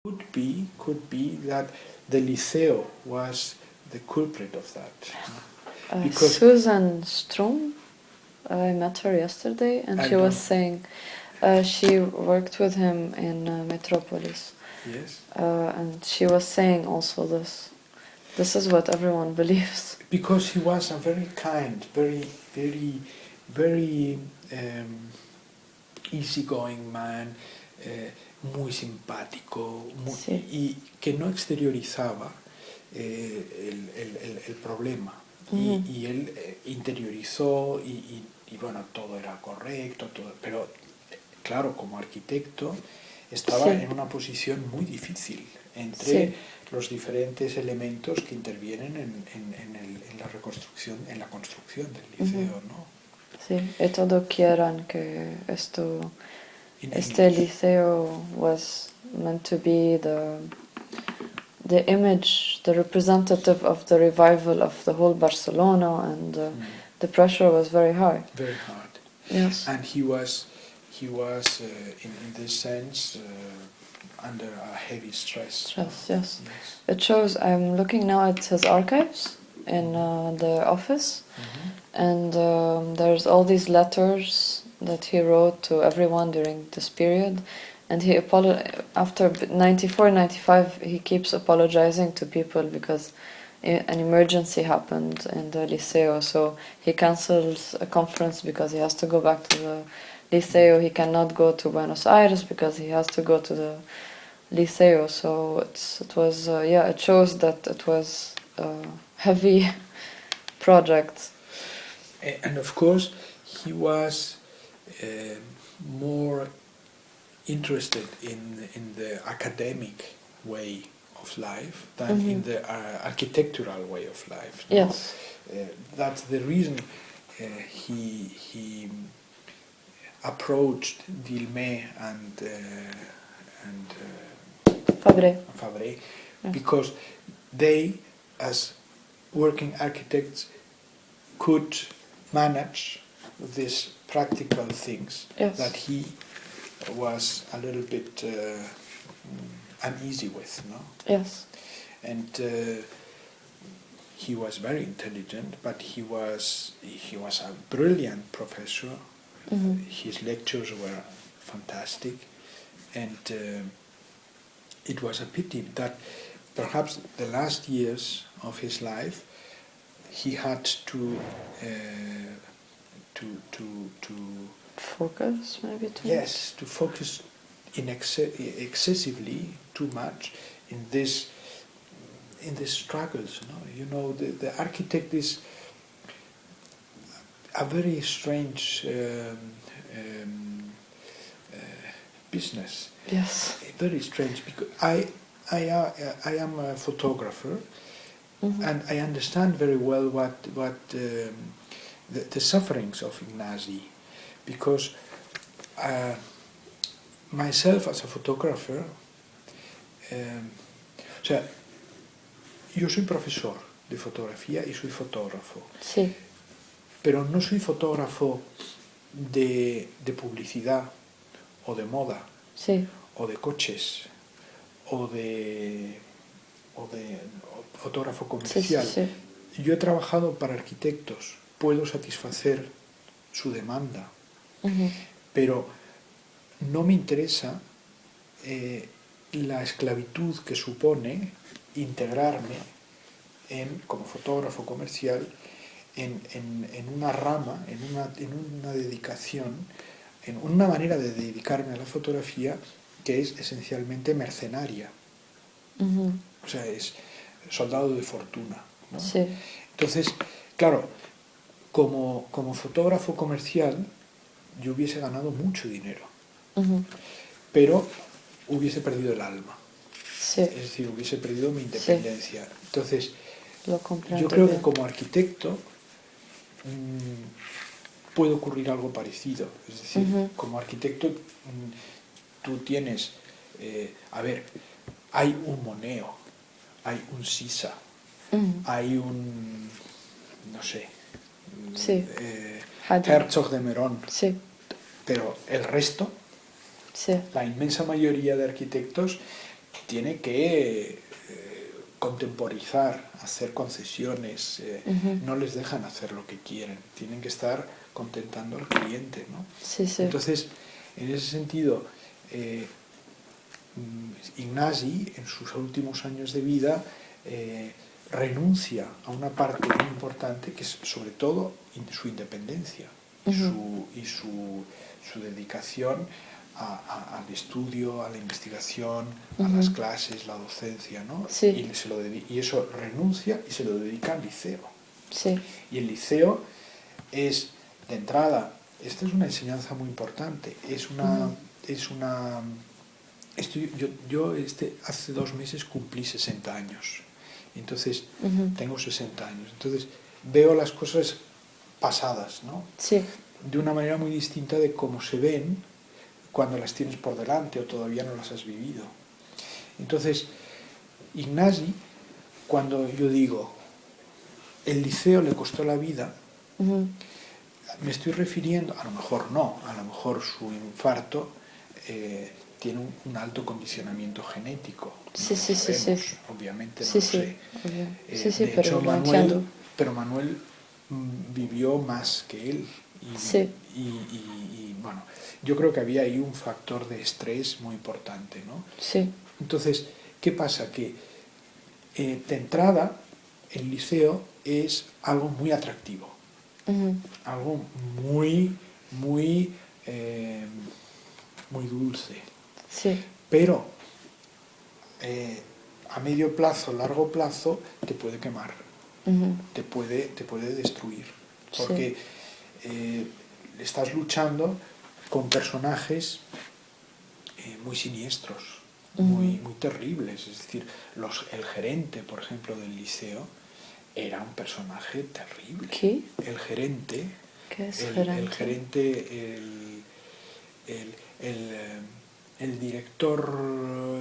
Could be that the Liceo was the culprit of that. Because Susan Strom, I met her yesterday, and she was saying she worked with him in Metropolis. Yes. And she was saying also this. This is what everyone believes. Because he was a very kind, very easygoing man, muy simpático, y que no exteriorizaba el problema. Y él interiorizó y bueno, todo era correcto, pero claro, como arquitecto estaba en una posición muy difícil entre los diferentes elementos que intervienen en la reconstrucción, en la construcción del liceo, ¿no? Sí, y todos quieran que este liceo was meant to be the image, the representative of the revival of the whole Barcelona, and the pressure was very high. Very hard. Yes. And he was in this sense under a heavy stress. Yes. It shows. I'm looking now at his archives in the office, and there's all these letters that he wrote to everyone during this period, and he after 94, 95, he keeps apologizing to people because an emergency happened in the Liceo, so he cancels a conference because he has to go back to the Liceo. He cannot go to Buenos Aires because he has to go to the Liceo. So it shows that it was a heavy project. And of course, he was more interested in the academic way of life than in the architectural way of life. No? Yes. That's the reason he approached Guillemets and Fabre, because they, as working architects, could manage these practical things that he was a little bit uneasy with, no? Yes. And he was very intelligent, but he was a brilliant professor. His lectures were fantastic, and it was a pity that perhaps the last years of his life he had to focus, maybe too much. To focus excessively too much in these struggles. The architect is a very strange business. Yes. Very strange, because I am a photographer, and I understand very well what the sufferings of Ignasi, because myself as a photographer, o sea, yo soy profesor de fotografía y soy fotógrafo. Sí. Pero no soy fotógrafo de publicidad o de moda, o de coches, o de fotógrafo comercial. Yo he trabajado para arquitectos, puedo satisfacer su demanda, pero no me interesa la esclavitud que supone integrarme como fotógrafo comercial en una rama, en una dedicación, en una manera de dedicarme a la fotografía que es esencialmente mercenaria. O sea, es soldado de fortuna, ¿no? Sí. Entonces, claro, como fotógrafo comercial yo hubiese ganado mucho dinero, pero hubiese perdido el alma. Sí. Es decir, hubiese perdido mi independencia. Entonces, yo creo que como arquitecto puede ocurrir algo parecido. Es decir, como arquitecto tú tienes, hay un Moneo, hay un Sisa, hay un, no sé, Herzog de Merón, pero el resto, la inmensa mayoría de arquitectos tiene que contemporizar, hacer concesiones, no les dejan hacer lo que quieren, tienen que estar contentando al cliente, ¿no? Sí, sí. Entonces, en ese sentido, Ignasi, en sus últimos años de vida, renuncia a una parte muy importante que es sobre todo su independencia y su dedicación al estudio, a la investigación, a las clases, la docencia, ¿no? Sí. Y eso renuncia y se lo dedica al liceo. Sí. Y el liceo es, de entrada, esta es una enseñanza muy importante, yo hace 2 meses cumplí 60 años, entonces tengo 60 años, entonces veo las cosas pasadas, ¿no? Sí. De una manera muy distinta de cómo se ven cuando las tienes por delante o todavía no las has vivido. Entonces, Ignasi, cuando yo digo, el liceo le costó la vida, me estoy refiriendo, a lo mejor no, a lo mejor su infarto tiene un alto condicionamiento genético. Sí, no sí, lo sabemos, sí. Obviamente no Sí, lo sí. sé. Sí, De pero hecho, lo entiendo. Manuel vivió más que él. Y bueno, yo creo que había ahí un factor de estrés muy importante, ¿no? Sí. Entonces, ¿qué pasa? Que de entrada el liceo es algo muy atractivo, algo muy, muy, muy dulce. Sí. Pero a medio plazo, largo plazo, te puede quemar, te puede destruir, porque estás luchando con personajes muy siniestros, muy terribles. Es decir, el gerente, por ejemplo, del liceo, era un personaje terrible. ¿Qué? El gerente. ¿Qué es el gerente, el director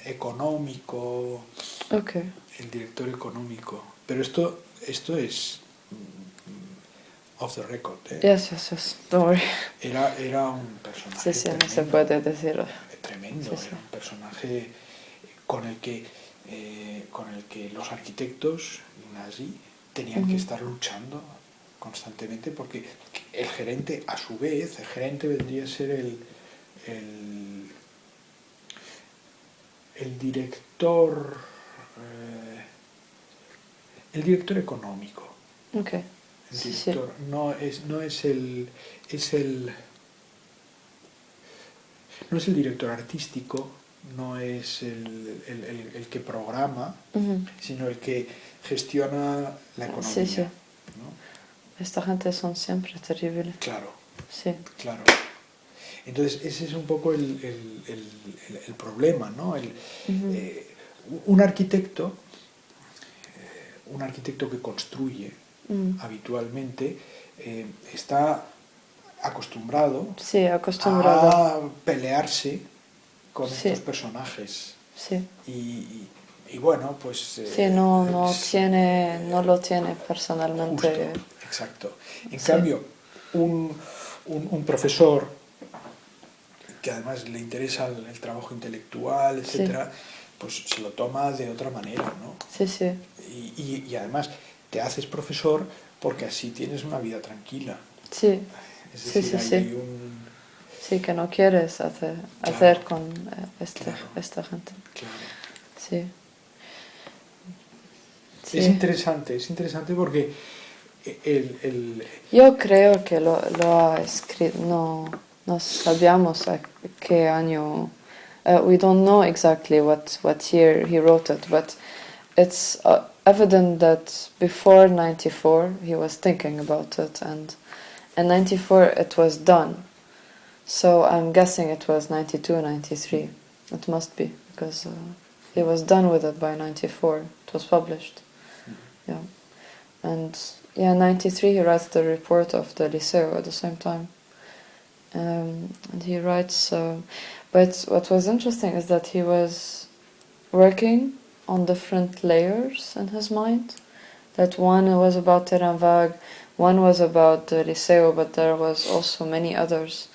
económico. Okay. El director económico. Pero esto es off the record. Yes. Don't worry. Era un personaje Sí, tremendo, no se puede decir. tremendo. Sí. Era un personaje con el que los arquitectos nazi tenían que estar luchando constantemente, porque el gerente, a su vez, el gerente vendría a ser el director económico. Okay. El director no es el director artístico, no es el que programa, sino el que gestiona la economía. Sí. ¿No? Esta gente son siempre terribles. Claro. Sí. Claro. Entonces ese es un poco el problema, ¿no? Un arquitecto que construye habitualmente está acostumbrado a pelearse con estos personajes. Sí. Y bueno, pues... no lo tiene personalmente. Justo, exacto. En cambio, un profesor que además le interesa el trabajo intelectual, etcétera, pues se lo toma de otra manera, ¿no? Sí. Y además te haces profesor porque así tienes una vida tranquila. Sí. Es decir, hay Sí, que no quieres hacer con esta gente. Claro. Sí. Es interesante porque yo creo que lo ha escrito, no sabemos a qué año. We don't know exactly what year he wrote it, but it's evident that before 94 he was thinking about it, and in 94 it was done. So I'm guessing it was 92, 93. It must be, because he was done with it by 94. It was published. Yeah. And 93 he writes the report of the Liceo at the same time. And he writes, but what was interesting is that he was working on different layers in his mind. That one was about Terrain Vague, one was about the Liceo, but there was also many others.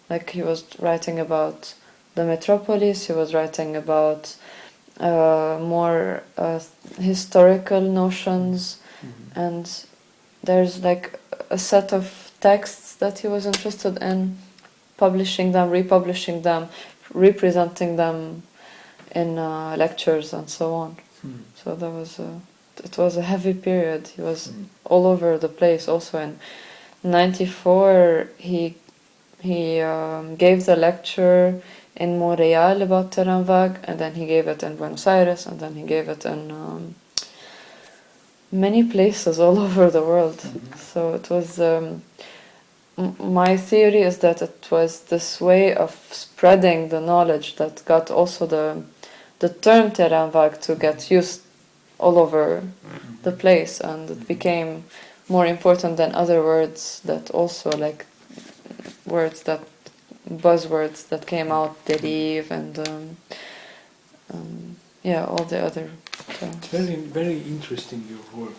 Like he was writing about the metropolis, he was writing about more historical notions, and there's like a set of texts that he was interested in publishing them, republishing them, representing them in lectures and so on. So there was it was a heavy period. He was all over the place. Also in '94, he gave the lecture in Montreal about terrain vague, and then he gave it in Buenos Aires, and then he gave it in many places all over the world. So it was. My theory is that it was this way of spreading the knowledge that got also the term terrain vague to get used all over the place, and it became more important than other words that also like buzzwords that came out, derive and all the other terms. It's very interesting, your work.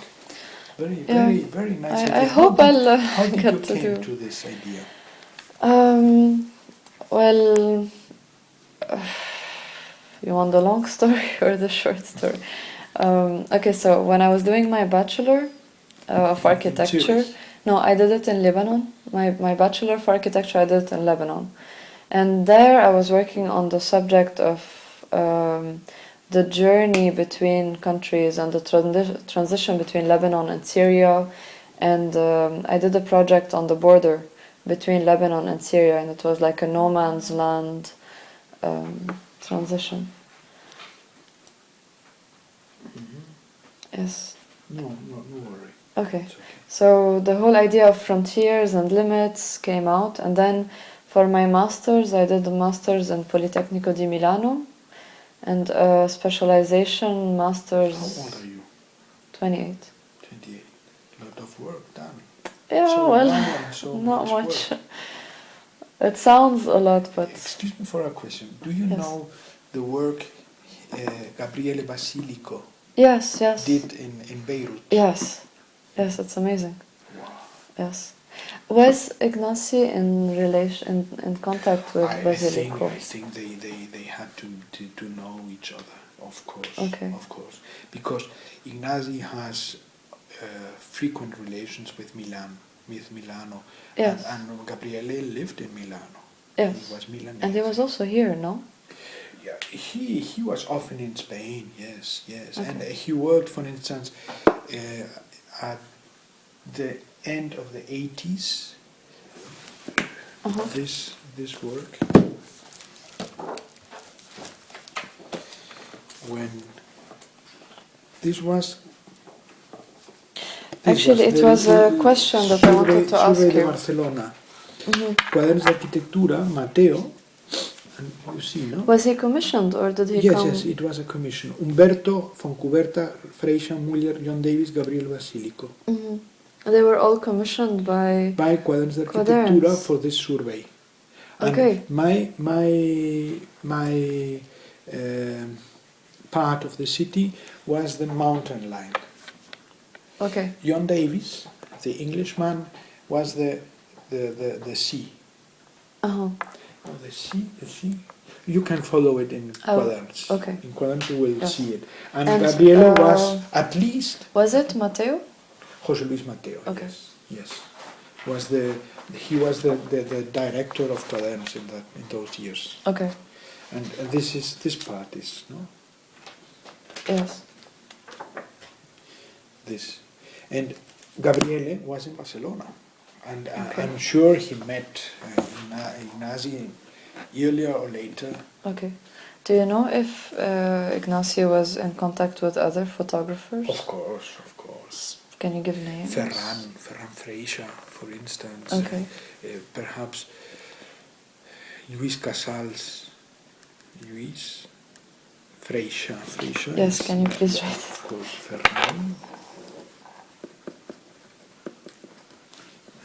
Yeah. Very nice. I hope I'll how did get you to came do. to this idea? Well, you want the long story or the short story? Okay, so when I was doing my bachelor of architecture, Zurich? no, I did it in Lebanon. My bachelor of architecture, I did it in Lebanon, and there I was working on the subject of the journey between countries and the transition between Lebanon and Syria, and I did a project on the border between Lebanon and Syria, and it was like a no man's land transition. Yes. No worry. Okay. It's okay. So the whole idea of frontiers and limits came out, and then for my master's, I did a master's in Politecnico di Milano, and a specialization master's. How old are you? 28. 28. Lot of work done. Yeah, So well, long and so not much much. work. It sounds a lot, but Excuse me for a question. Do you Yes. know the work Gabriele Basilico yes, did in Beirut? yes, it's amazing. Wow. Yes. Was Ignacy in contact with Basilico? I think they had to know each other, of course. Okay. Of course. Because Ignacy has frequent relations with Milano. Yes. And Gabriele lived in Milano. Yes. He was Milanese. And he was also here, no? Yeah, he was often in Spain, yes. Okay. And he worked, for instance, at the end of the 80s. This work, when this was. Actually, it was a question that I wanted to ask Survey de you. Barcelona. Cuadernos de Arquitectura, Mateo, and you see, no? Was he commissioned or did he come? Yes, it was a commission. Umberto, Foncuberta, Freixa, Muller, John Davis, Gabriel Basilico. They were all commissioned by. By Cuadernos de Arquitectura Quaderns. for this survey. And Okay. my part of the city was the mountain line. Okay. John Davis, the Englishman, was the sea. Uh-huh. Oh, the sea. You can follow it in Quaderns. Okay. In Quaderns you will Yes. see it. And And, Gabriele was at least Was it Mateo? José Luis Mateo. Okay. Yes. He was the director of Quaderns in those years. Okay. And this part is no Yes. this. And Gabriele was in Barcelona, and Okay. I'm sure he met Ignacy earlier or later. Okay. Do you know if Ignacio was in contact with other photographers? Of course. Can you give names? Ferran Freixa, for instance. Okay. Perhaps Luis Casals. Luis Freixa. Yes, can you please write it? Of course, Ferran.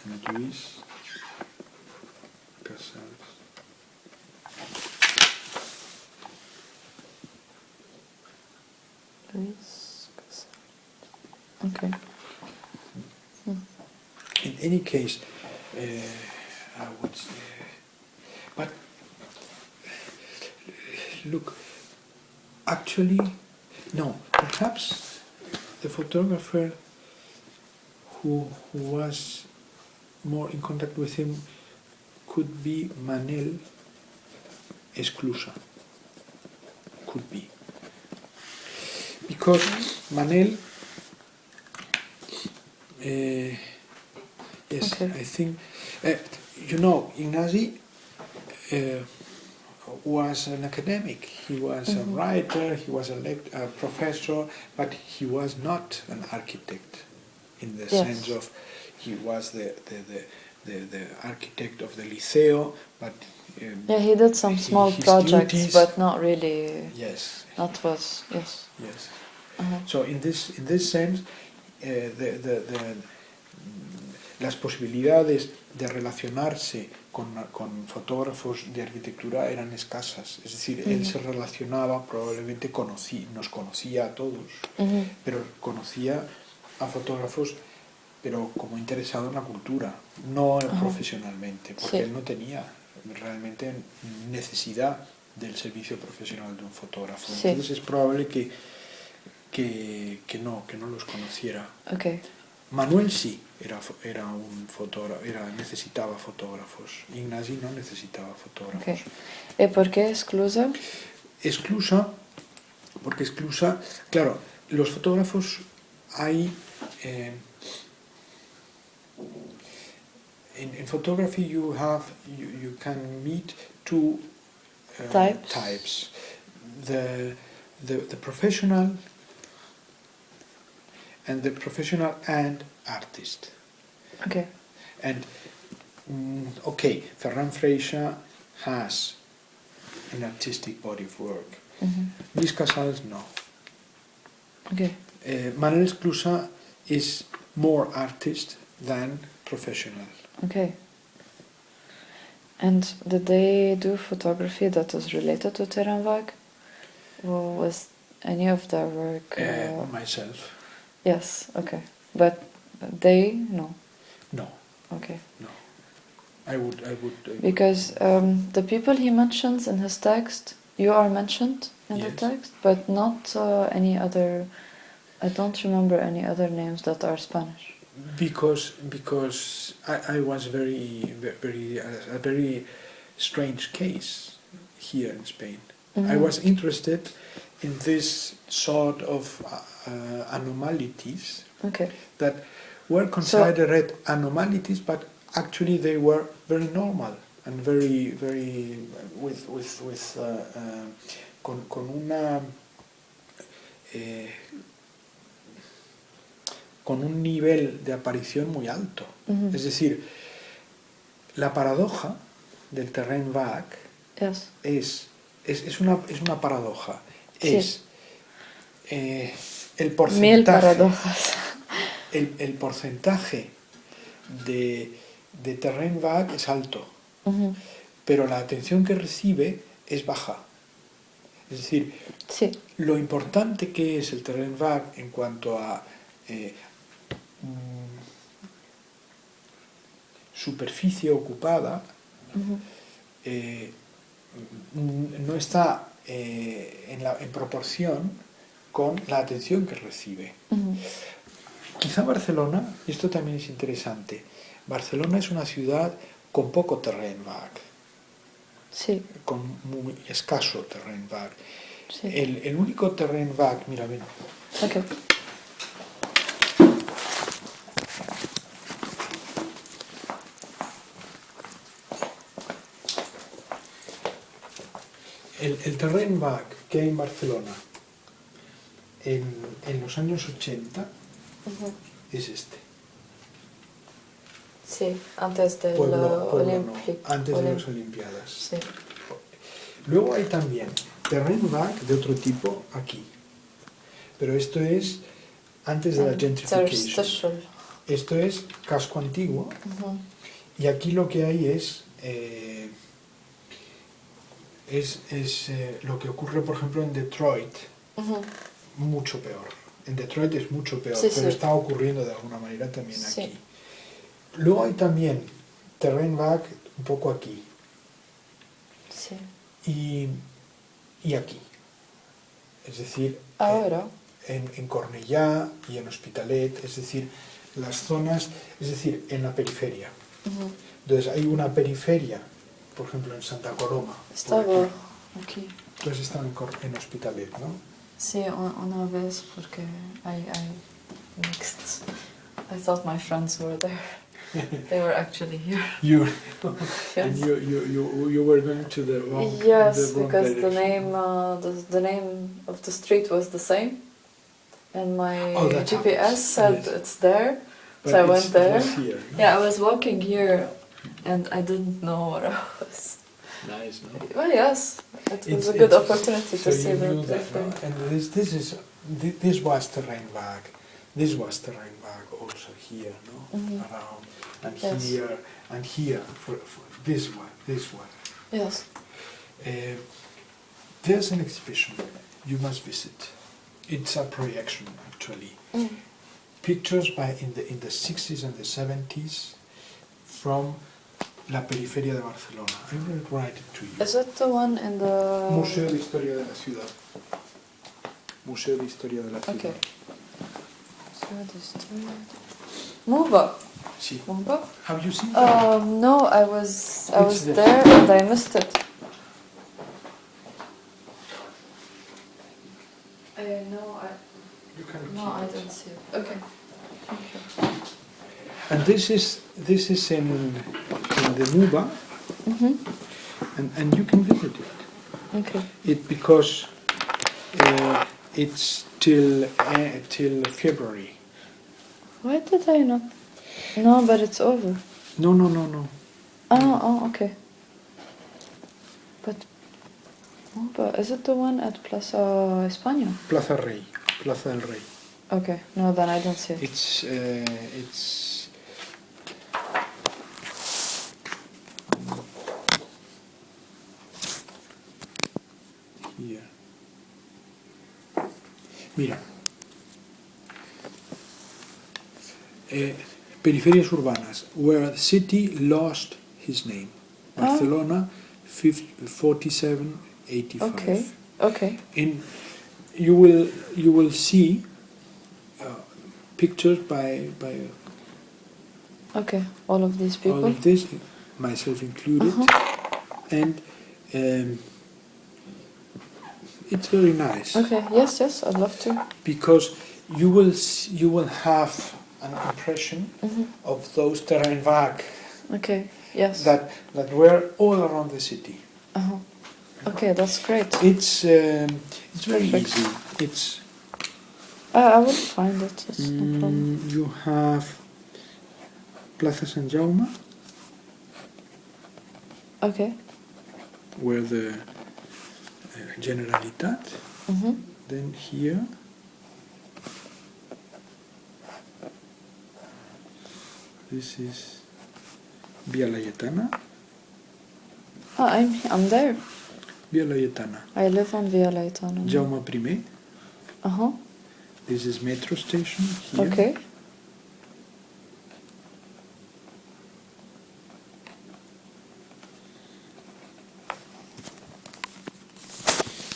And Luis Casals. Luis Casal. Okay. In any case, I would say, but look, Actually, no. Perhaps the photographer who was more in contact with him could be Manel Esclusa. Could be. Because Manel, yes, Okay. I think, Ignasi was an academic. He was a writer, he was a professor, but he was not an architect in the sense of he was the architect of the Liceo, but he did some small his projects, duties, but not really. yes. That was yes. Yes. Uh-huh. So in this sense, las posibilidades de relacionarse con fotógrafos de arquitectura eran escasas. Es decir, él se relacionaba, probablemente nos conocía a todos, pero conocía a fotógrafos, pero como interesado en la cultura, no profesionalmente, porque él no tenía realmente necesidad del servicio profesional de un fotógrafo. Sí. Entonces es probable que no los conociera. Okay. Manuel sí era un fotógrafo, necesitaba fotógrafos. Ignasi no necesitaba fotógrafos. Okay. ¿Y por qué Esclusa? Esclusa, porque Esclusa, claro, los fotógrafos hay in photography you can meet two types. The professional and artist. Okay. And Ferran Freixa has an artistic body of work. Luis Casals no. Okay. Manuel Esclusa is more artist than professional. Okay. And did they do photography that was related to Terranvag? Or was any of their work... Myself. Yes, okay. But they, no. No. Okay. No. I would because the people he mentions in his text, you are mentioned in the text, but not any other... I don't remember any other names that are Spanish. Because I was a very strange case here in Spain. I was interested in this sort of anomalies that were considered anomalies, but actually they were very normal and very con un nivel de aparición muy alto. Es decir, la paradoja del terrain vague es una paradoja. Sí. Es el porcentaje. 1000 paradojas. El porcentaje de terrain vague es alto, pero la atención que recibe es baja. Es decir, lo importante que es el terrain vague en cuanto a superficie ocupada no está en proporción con la atención que recibe. Quizá Barcelona, y esto también es interesante, Barcelona es una ciudad con poco terrain vague, con muy escaso terrain vague. El único terrain vague, mira, ven. Okay. El terrain vague que hay en Barcelona en los años 80 es este. Sí, antes de antes de las Olimpiadas. Sí. Luego hay también terrain vague de otro tipo aquí, pero esto es antes de la gentrification. Esto es casco antiguo y aquí lo que hay es lo que ocurre, por ejemplo, en Detroit, mucho peor. En Detroit es mucho peor, pero está ocurriendo de alguna manera también aquí. Luego hay también terrain vague un poco aquí. Y aquí. es decir, Ahora. en Cornellá y en Hospitalet, es decir, las zonas, es decir, en la periferia. Entonces hay una periferia, por ejemplo, en Santa Coloma. Estaba aquí. Tú has estado en Hospitalet, ¿no? Sí, una vez porque I mixed. I thought my friends were there. They were actually here. You, Yes. and you were going to the wrong, Yes, the wrong because direction. the name of the street was the same, and my Oh, that GPS happens. said Yes. it's there, But so I it went there. was here, no? Yeah, I was walking here, and I didn't know what I was. Nice, no? Well, yes, it was a good opportunity so to see you the knew that, no? place. And this was Terreinwag. This was Terreinwag also here, no? Around, and Yes. here, and here, for this one. Yes. There's an exhibition you must visit. It's a projection, actually. Pictures in the 60s and the 70s from la periferia de Barcelona. I will write it to you. Is it the one in the... Museo de Historia de la Ciudad. Museo de Historia de la Ciudad. Okay. Muba. Sí. Muba? Have you seen that? No, I was It's there. there and I missed it. You can No, keep I it. didn't see it. Okay. Thank you. And this is in the Muba, and you can visit it. Okay. It because it's till February. Why did I not? No, but it's over. No. Oh, okay. But Muba, is it the one at Plaza España? Plaza del Rey. Okay, no, then I don't see it. It's here. Mira. Periferias urbanas, where the city lost his name. Barcelona, 4785. Okay. In you will see pictures by Okay, all of these people. all of this, myself included, and it's very nice. Okay, yes, I'd love to. Because you will have an impression of those Terreinwag Okay, yes. that were all around the city. Okay, that's great. It's very Perfect. easy. It's I will find it. It's no problem. you have Plaza San Jaume, Okay. where the Generalitat. Then here. This is Via Laietana. I'm there. Via Laietana. I live on Via Laietana. Jaume I. Uh-huh. This is metro station here. Okay.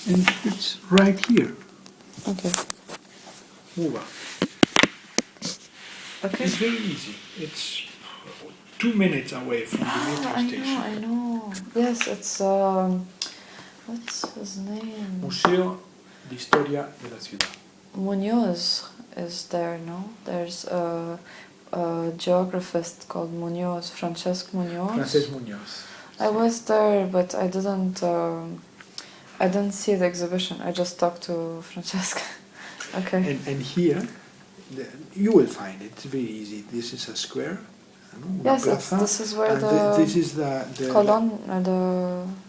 And it's right here. Okay. Muba. Okay. It's very easy. It's 2 minutes away from the metro station. I know. Yes, it's what's his name? Museo de Historia de la Ciudad. Munoz is there, no? There's a geographist called Munoz, Francesc Munoz. Francesc Muñoz. I was there, but I didn't see the exhibition. I just talked to Francesc. Okay. And here, you will find it. It's very easy. This is a square. Una Yes, plaza, this is where and this is the the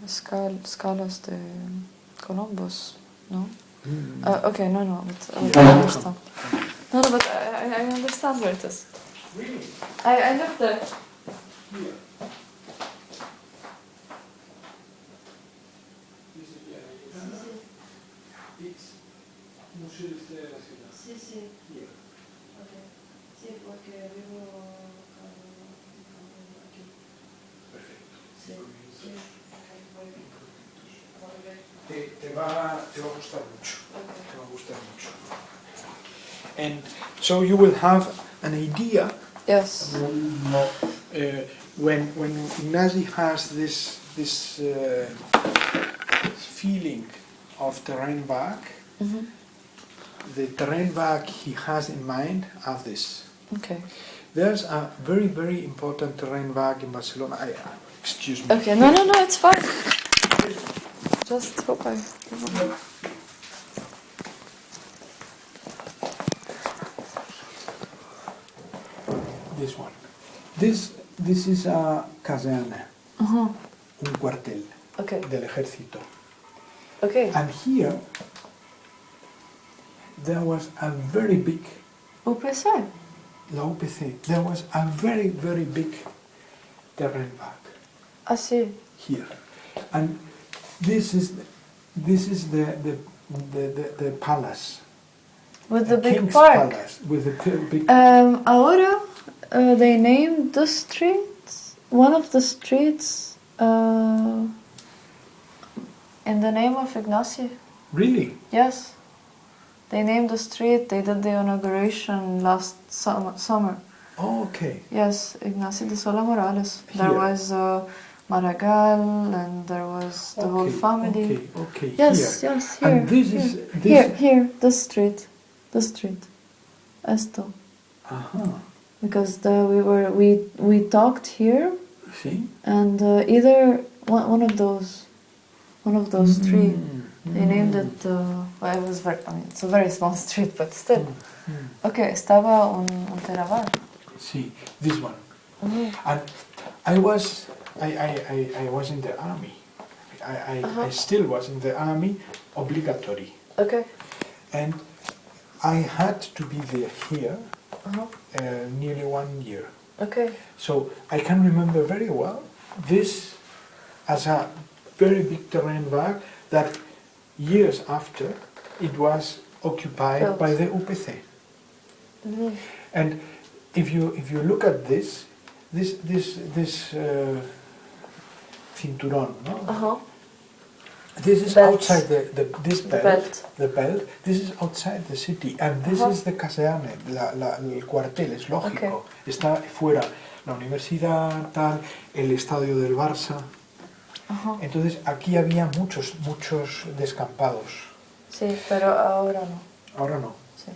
Scalas de Columbus, no? Okay, no, but I understand. No, but I understand where it is. Really? I lived there. Here. This is Via Laietana. It's Museo de Historia de la Ciudad. Sí. Here. Okay. Sí, porque vivo aquí. Perfecto. Sí. Te va a gustar mucho. Te va a gustar mucho. And so you will have an idea. Yes. When Ignacy has this feeling of terrain-vague, the terrain-vague he has in mind are this. Okay. There's a very, very important terrain-vague in Barcelona. Excuse me. Okay, no, it's fine. Just hope I... This one. This is a caserna, un cuartel del ejército. Okay. And here there was a very big UPC? la UPC. There was a very, very big terrain-vague I see. here, and this is the palace. With the big King's park. Palace, with the big. Ahora, they named the streets, one of the streets, in the name of Ignacy. Really? Yes. They named the street, they did the inauguration last summer. Oh, okay. Yes, Ignacy de Sola Morales. Here. There was Maragall and there was the whole family. Okay. Yes, Here. yes, here. And this here. is this. Here, this street. Esto. Because we talked here, See? and either one of those streets. They named it. Well, it was it's a very small street, but still. Okay, estaba un terrain-vague. See, this one. And I was in the army. I still was in the army, obligatory. Okay. And I had to be there here nearly 1 year. Okay. So I can remember very well this as a very big terrain-vague that years after it was occupied by the UPC. And if you look at this cinturón, no? This is belt. outside the belt. This is outside the city, and this is the caserna, el cuartel. Es lógico. Okay. Está fuera la universidad, tal, el estadio del Barça. Entonces aquí había muchos descampados. Sí, pero ahora no. Ahora no. Sí.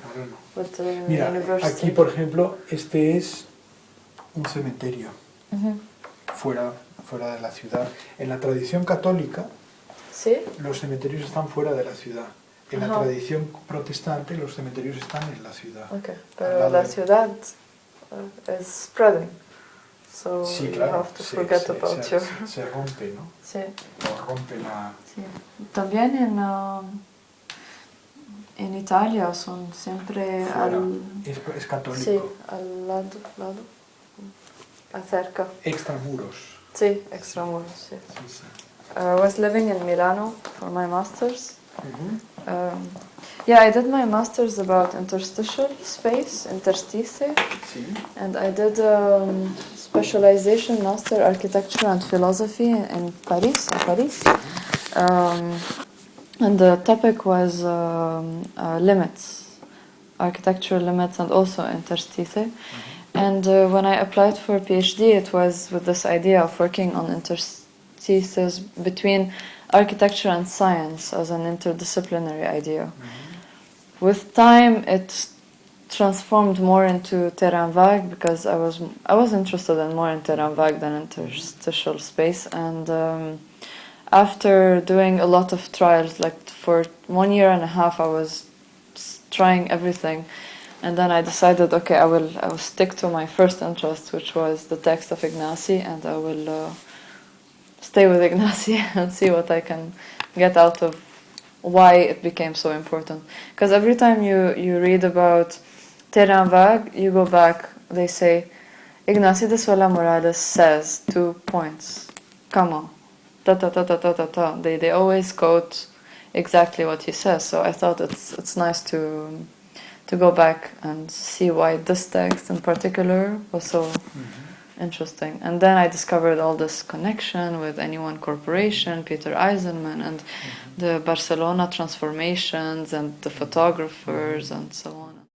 Ahora no. With the Mira, university. aquí por ejemplo, este es un cementerio fuera de la ciudad. En la tradición católica, ¿Sí? los cementerios están fuera de la ciudad. En la tradición protestante, los cementerios están en la ciudad. Okay, pero la ciudad is spreading. So Sí, you claro, have to forget about your... se rompe, ¿no? Sí. O rompe la... Sí. También en Italia son siempre Fuera. al... Es católico. Sí, al lado, acerca. Extramuros. Sí, extramuros, sí. Sí, sí. I was living in Milano for my master's. I did my master's about interstitial space, interstice, Sí. and I did specialization master architecture and philosophy in Paris. And the topic was limits, architectural limits, and also interstice. And when I applied for a PhD, it was with this idea of working on interstices between architecture and science as an interdisciplinary idea. With time, it transformed more into terrain-vague because I was interested in more in terrain-vague than interstitial space. And after doing a lot of trials, like for 1.5 years, I was trying everything. And then I decided, okay, I will stick to my first interest, which was the text of Ignacy, and I will stay with Ignacy and see what I can get out of why it became so important. Because every time you read about terrain-vague, you go back, they say, Ignacy de Sola Morales says 2 points, comma, ta-ta-ta-ta-ta-ta-ta. They always quote exactly what he says, so I thought it's nice to go back and see why this text in particular was so Interesting. And then I discovered all this connection with Anyone Corporation, Peter Eisenman, and the Barcelona transformations and the photographers and so on.